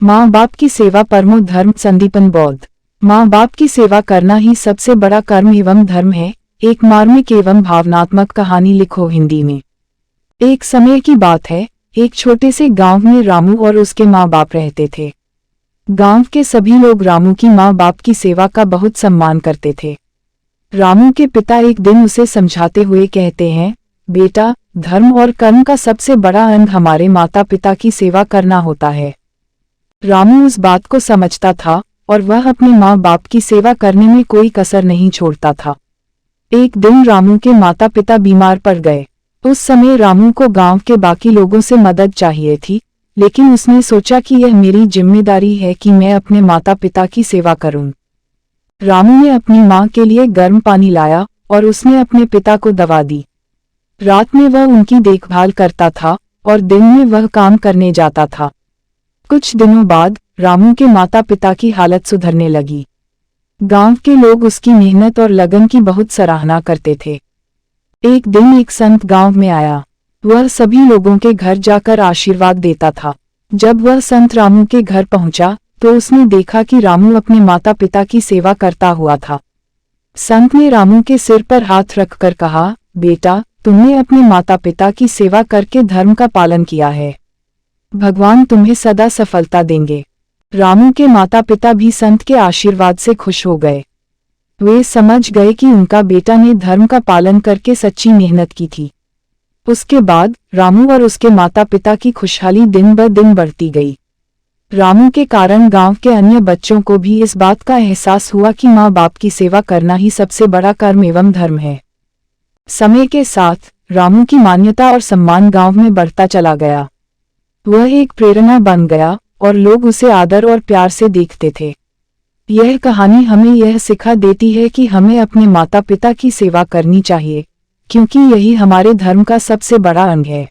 माँ बाप की सेवा परमो धर्म। संदीपन बौद्ध। माँ बाप की सेवा करना ही सबसे बड़ा कर्म एवं धर्म है। एक मार्मिक एवं भावनात्मक कहानी लिखो हिंदी में। एक समय की बात है, एक छोटे से गांव में रामू और उसके माँ बाप रहते थे। गांव के सभी लोग रामू की माँ बाप की सेवा का बहुत सम्मान करते थे। रामू के पिता एक दिन उसे समझाते हुए कहते हैं, बेटा, धर्म और कर्म का सबसे बड़ा अंग हमारे माता पिता की सेवा करना होता है। रामू उस बात को समझता था और वह अपने माँ बाप की सेवा करने में कोई कसर नहीं छोड़ता था। एक दिन रामू के माता पिता बीमार पड़ गए। उस समय रामू को गांव के बाकी लोगों से मदद चाहिए थी, लेकिन उसने सोचा कि यह मेरी जिम्मेदारी है कि मैं अपने माता पिता की सेवा करूं। रामू ने अपनी मां के लिए गर्म पानी लाया और उसने अपने पिता को दवा दी। रात में वह उनकी देखभाल करता था और दिन में वह काम करने जाता था। कुछ दिनों बाद रामू के माता पिता की हालत सुधरने लगी। गांव के लोग उसकी मेहनत और लगन की बहुत सराहना करते थे। एक दिन एक संत गांव में आया। वह सभी लोगों के घर जाकर आशीर्वाद देता था। जब वह संत रामू के घर पहुंचा तो उसने देखा कि रामू अपने माता पिता की सेवा करता हुआ था। संत ने रामू के सिर पर हाथ रखकर कहा, बेटा, तुमने अपने माता पिता की सेवा करके धर्म का पालन किया है। भगवान तुम्हें सदा सफलता देंगे। रामू के माता पिता भी संत के आशीर्वाद से खुश हो गए। वे समझ गए कि उनका बेटा ने धर्म का पालन करके सच्ची मेहनत की थी। उसके बाद रामू और उसके माता पिता की खुशहाली दिन ब दिन बढ़ती गई। रामू के कारण गांव के अन्य बच्चों को भी इस बात का एहसास हुआ कि माँ बाप की सेवा करना ही सबसे बड़ा कर्म एवं धर्म है। समय के साथ रामू की मान्यता और सम्मान गांव में बढ़ता चला गया। वह एक प्रेरणा बन गया और लोग उसे आदर और प्यार से देखते थे। यह कहानी हमें यह सिखा देती है कि हमें अपने माता पिता की सेवा करनी चाहिए, क्योंकि यही हमारे धर्म का सबसे बड़ा अंग है।